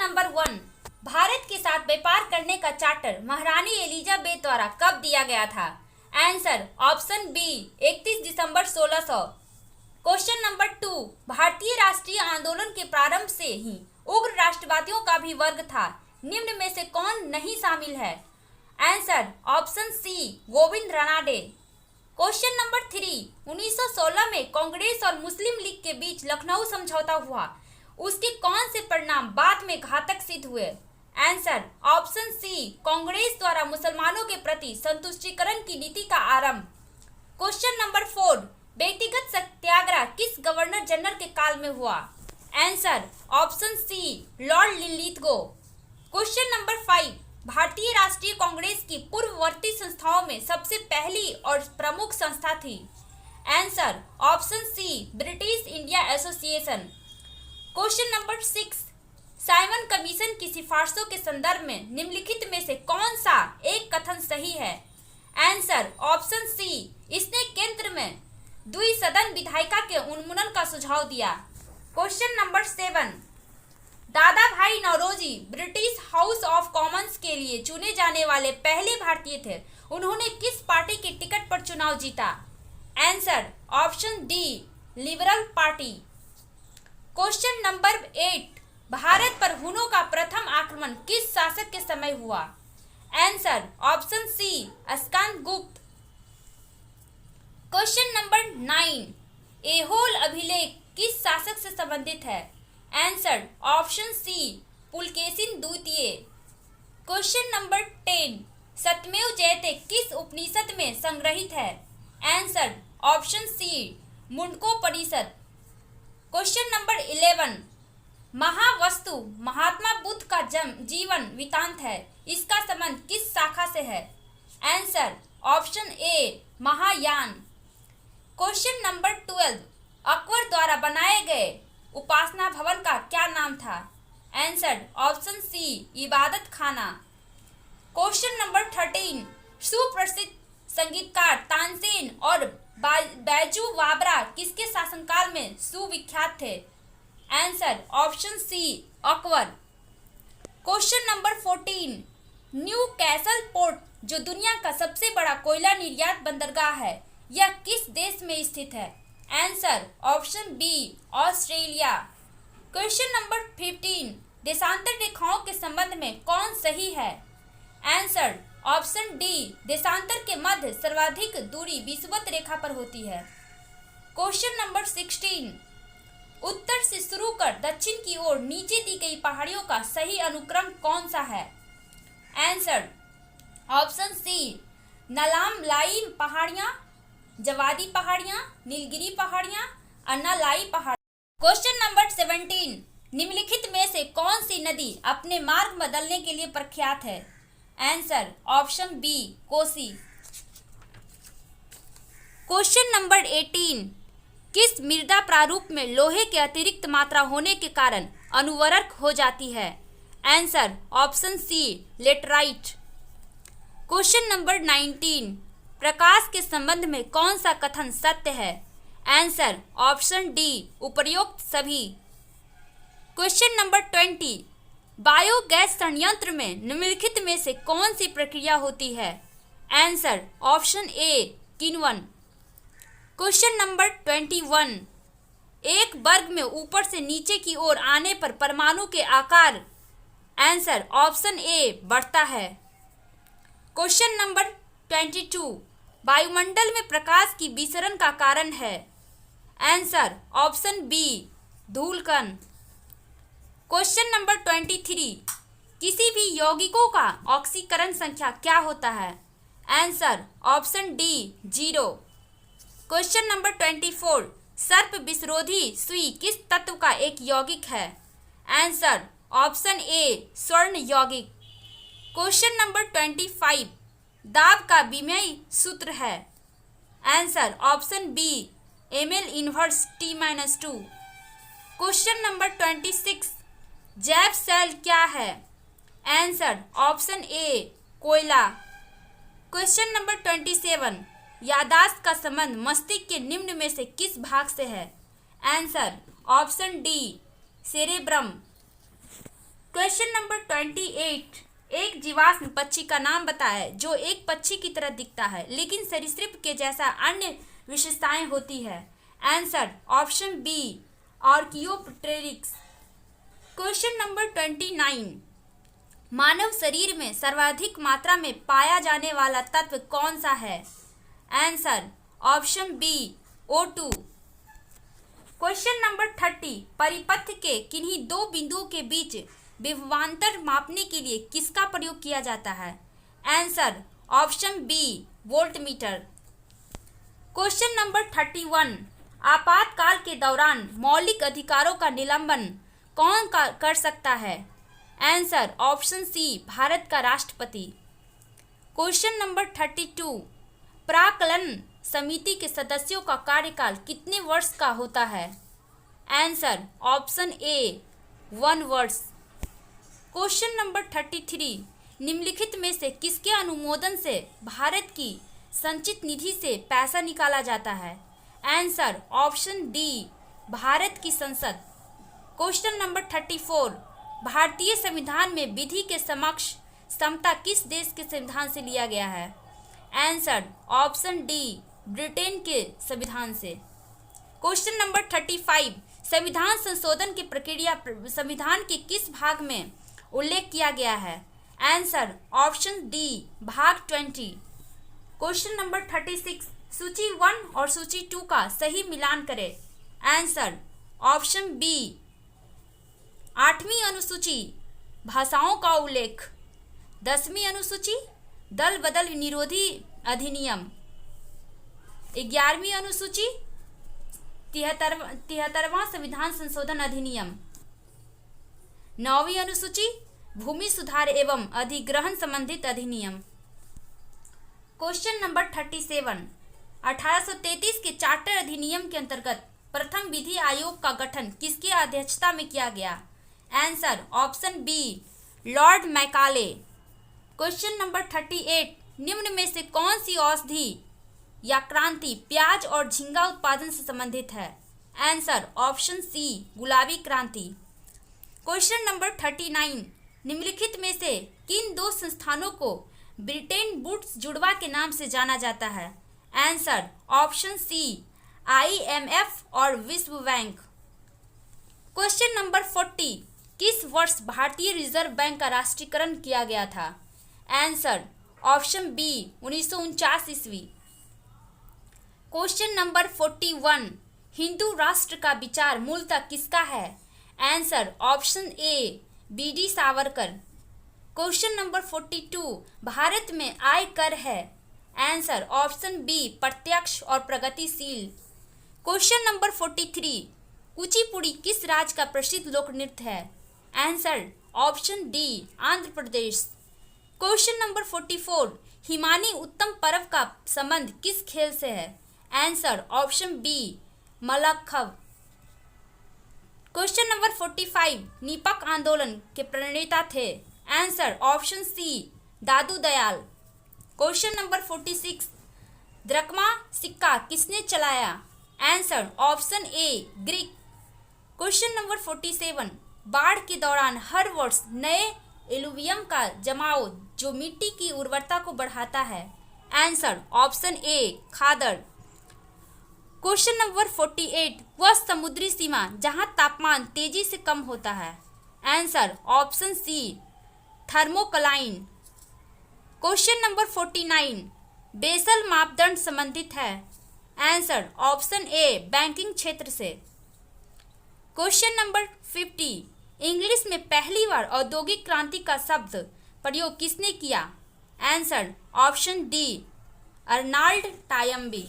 Number 1, Bharat के साथ व्यापार करने का चार्टर महारानी एलिजाबेथ द्वारा कब दिया गया था? आंसर ऑप्शन बी 31 दिसंबर 1600। क्वेश्चन नंबर 2, भारतीय राष्ट्रीय आंदोलन के प्रारंभ से ही उग्र राष्ट्रवादियों का भी वर्ग था, निम्न में से कौन नहीं शामिल है? Answer option C Govind Ranade. Question number 3, 1916 में कांग्रेस और मुस्लिम लीग के बीच लखनऊ समझौता हुआ, उसके कौन से परिणाम बाद में घातक सिद्ध हुए? आंसर ऑप्शन सी कांग्रेस द्वारा मुसलमानों के प्रति संतुष्टिकरण की नीति का आरंभ। क्वेश्चन नंबर 4, व्यक्तिगत सत्याग्रह किस गवर्नर जनरल के काल में हुआ? Answer option C lord Linlithgow. Question number 5, भारतीय राष्ट्रीय कांग्रेस की पूर्ववर्ती संस्थाओं में सबसे पहली और प्रमुख संस्था थी? Answer option C British India Association. Question number 6, Simon Commission की सिफारिशों के संदर्भ में निम्नलिखित में से कौन सा एक कथन सही है? आंसर ऑप्शन सी, इसने केंद्र में द्विसदन विधायिका के उन्मूलन का सुझाव दिया। Question number 7, Dadabhai Naoroji British House of Commons के लिए चुने जाने वाले पहले भारतीय थे, उन्होंने किस पार्टी के टिकट पर चुनाव जीता? Answer option D liberal party. Question number 8, Bharat पर हुनों का प्रथम आक्रमण किस शासक के समय हुआ? Answer option C Skandagupta. Question number 9, Aihole अभिलेख किस शासक से संबंधित है? आंसर ऑप्शन सी पुलकेशिन द्वितीय। क्वेश्चन नंबर 10, सत्यमेव जयते किस उपनिषद में संग्रहित है? Answer option C Mundakopanishad. Question number 11, Mahavastu Mahatma Buddha का जीवन वृत्तांत है, इसका संबंध किस शाखा से है? आंसर ऑप्शन ए महायान। क्वेश्चन नंबर 12, अकबर द्वारा बनाए गए उपासना भवन का क्या नाम था? आंसर ऑप्शन सी इबादत खाना। क्वेश्चन नंबर 13, सुप्रसिद्ध संगीतकार तानसेन और बैजू बावरा किसके शासनकाल में सुविख्यात थे? Answer option C Akbar. Question number 14, Newcastle port जो दुनिया का सबसे बड़ा कोयला निर्यात बंदरगाह है, यह किस देश में स्थित है? Answer option B Australia. Question number 15, देशांतर रेखाओं के संबंध में कौन सही है? आंसर ऑप्शन डी देशांतर के मध्य सर्वाधिक दूरी विषुवत रेखा पर होती है। क्वेश्चन नंबर 16, उत्तर से शुरू कर दक्षिण की ओर नीचे दी गई पहाड़ियों का सही अनुक्रम कौन सा है? आंसर ऑप्शन सी नलामलाई पहाड़ियां, जवादी पहाड़ियां, नीलगिरी पहाड़ियां, अन्नालाई पहाड़। क्वेश्चन नंबर 17, निम्नलिखित में से कौन सी नदी अपने मार्ग बदलने के लिए प्रख्यात है? Answer option B Kosi. Question number 18, किस मृदा प्रारूप में लोहे के अतिरिक्त मात्रा होने के कारण अनुवर्रक हो जाती है? Answer option C laterite. Question number 19, प्रकाश के संबंध में कौन सा कथन सत्य है? आंसर ऑप्शन डी उपर्युक्त सभी। क्वेश्चन नंबर 20, बायोगैस संयंत्र में निम्नलिखित में से कौन सी प्रक्रिया होती है? आंसर ऑप्शन ए किण्वन। क्वेश्चन नंबर 21, एक वर्ग में ऊपर से नीचे की ओर आने पर परमाणु के आकार? आंसर ऑप्शन ए बढ़ता है। क्वेश्चन नंबर 22, वायुमंडल में प्रकाश की विसरण का कारण है? आंसर ऑप्शन बी धूलकण। क्वेश्चन नंबर 23, किसी भी यौगिकों का ऑक्सीकरण संख्या क्या होता है? Answer option D 0। Question number 24, सर्प विषरोधी सुई किस तत्व का एक यौगिक है? आंसर ऑप्शन ए स्वर्ण यौगिक। क्वेश्चन नंबर 25, दाब का विमेय सूत्र है? Answer option B ml inverse T-2। Question number 26, जैव सेल क्या है? आंसर ऑप्शन ए कोयला। क्वेश्चन नंबर 27, यादाश्त का संबंध मस्तिष्क के निम्न में से किस भाग से है? Answer option D cerebrum. Question number 28, एक जीवाश्म पक्षी का नाम बताएं जो एक पक्षी की तरह दिखता है लेकिन सरीसृप के जैसा अन्य विशेषताएं होती है। Answer option B archaeopteryx. Question number 29, मानव शरीर में सर्वाधिक मात्रा में पाया जाने वाला तत्व कौन सा है? Answer option B O2। Question number 30, परिपथ के किन्हीं दो बिंदुओं के बीच विभवांतर मापने के लिए किसका प्रयोग किया जाता है? Answer option B voltmeter. Question number 31, आपातकाल के दौरान मौलिक अधिकारों का निलंबन कौन कर सकता है? आंसर ऑप्शन सी भारत का राष्ट्रपति। क्वेश्चन नंबर 32, प्राक्कलन समिति के सदस्यों का कार्यकाल कितने वर्ष का होता है? आंसर ऑप्शन ए 1 वर्ष। क्वेश्चन नंबर 33, निम्नलिखित में से किसके अनुमोदन से भारत की संचित निधि से पैसा निकाला जाता है? आंसर ऑप्शन डी भारत की संसद। क्वेश्चन नंबर 34, भारतीय संविधान में विधि के समक्ष समता किस देश के संविधान से लिया गया है? आंसर ऑप्शन डी ब्रिटेन के संविधान से। क्वेश्चन नंबर 35, संविधान संशोधन की प्रक्रिया संविधान के किस भाग में उल्लेख किया गया है? आंसर ऑप्शन डी भाग 20। क्वेश्चन नंबर 36, सूची 1 और सूची 2 का सही मिलान करें। आंसर ऑप्शन बी 8वीं अनुसूची भाषाओं का उल्लेख, 10वीं अनुसूची दल बदल निरोधी अधिनियम, 11वीं अनुसूची 73वां संविधान संशोधन अधिनियम, 9वीं अनुसूची भूमि सुधार एवं अधिग्रहण संबंधित अधिनियम। क्वेश्चन नंबर 37, 1833 के चार्टर अधिनियम के अंतर्गत प्रथम विधि आयोग का गठन किसकी अध्यक्षता में किया गया? Answer option B lord Macaulay. Question number 38, निम्न में से कौन सी औषधि या क्रांति प्याज और झींगा उत्पादन से संबंधित है? आंसर ऑप्शन सी गुलाबी क्रांति। क्वेश्चन नंबर 39, निम्नलिखित में से किन दो संस्थानों को ब्रिटेन वुड्स जुड़वा के नाम से जाना जाता है? आंसर ऑप्शन सी IMF और विश्व बैंक। क्वेश्चन नंबर 40, किस वर्ष भारतीय रिजर्व बैंक का राष्ट्रीयकरण किया गया था? आंसर ऑप्शन बी 1949 ईस्वी। क्वेश्चन नंबर 41, हिंदू राष्ट्र का विचार मूलतः किसका है? आंसर ऑप्शन ए BD Savarkar. Question number 42, Bharat में आय कर है? आंसर ऑप्शन बी प्रत्यक्ष और प्रगतिशील। क्वेश्चन नंबर 43, कुचिपुड़ी किस राज्य का प्रसिद्ध लोक नृत्य है? Answer option D Andhra Pradesh. Question number 44, हिमानी उत्तम पर्व का संबंध किस खेल से है? Answer option B mallakhamb. Question number 45, निपक आंदोलन के प्रणेता थे? Answer option C Dadu Dayal. Question number 46, drachma सिक्का किसने चलाया? Answer option A Greek. Question number 47, बाढ़ के दौरान हर वर्ष नए एलुवियम का जमाव जो मिट्टी की उर्वरता को बढ़ाता है? Answer option A khadar. Question number 48, वह समुद्री सीमा जहां तापमान तेजी से कम होता है? Answer option C thermocline. Question number 49, basal मापदंड संबंधित है? आंसर ऑप्शन ए बैंकिंग क्षेत्र से। क्वेश्चन नंबर 50, इंग्लिश में पहली बार औद्योगिक क्रांति का शब्द प्रयोग किसने किया? Answer option D Arnold टायम्बी।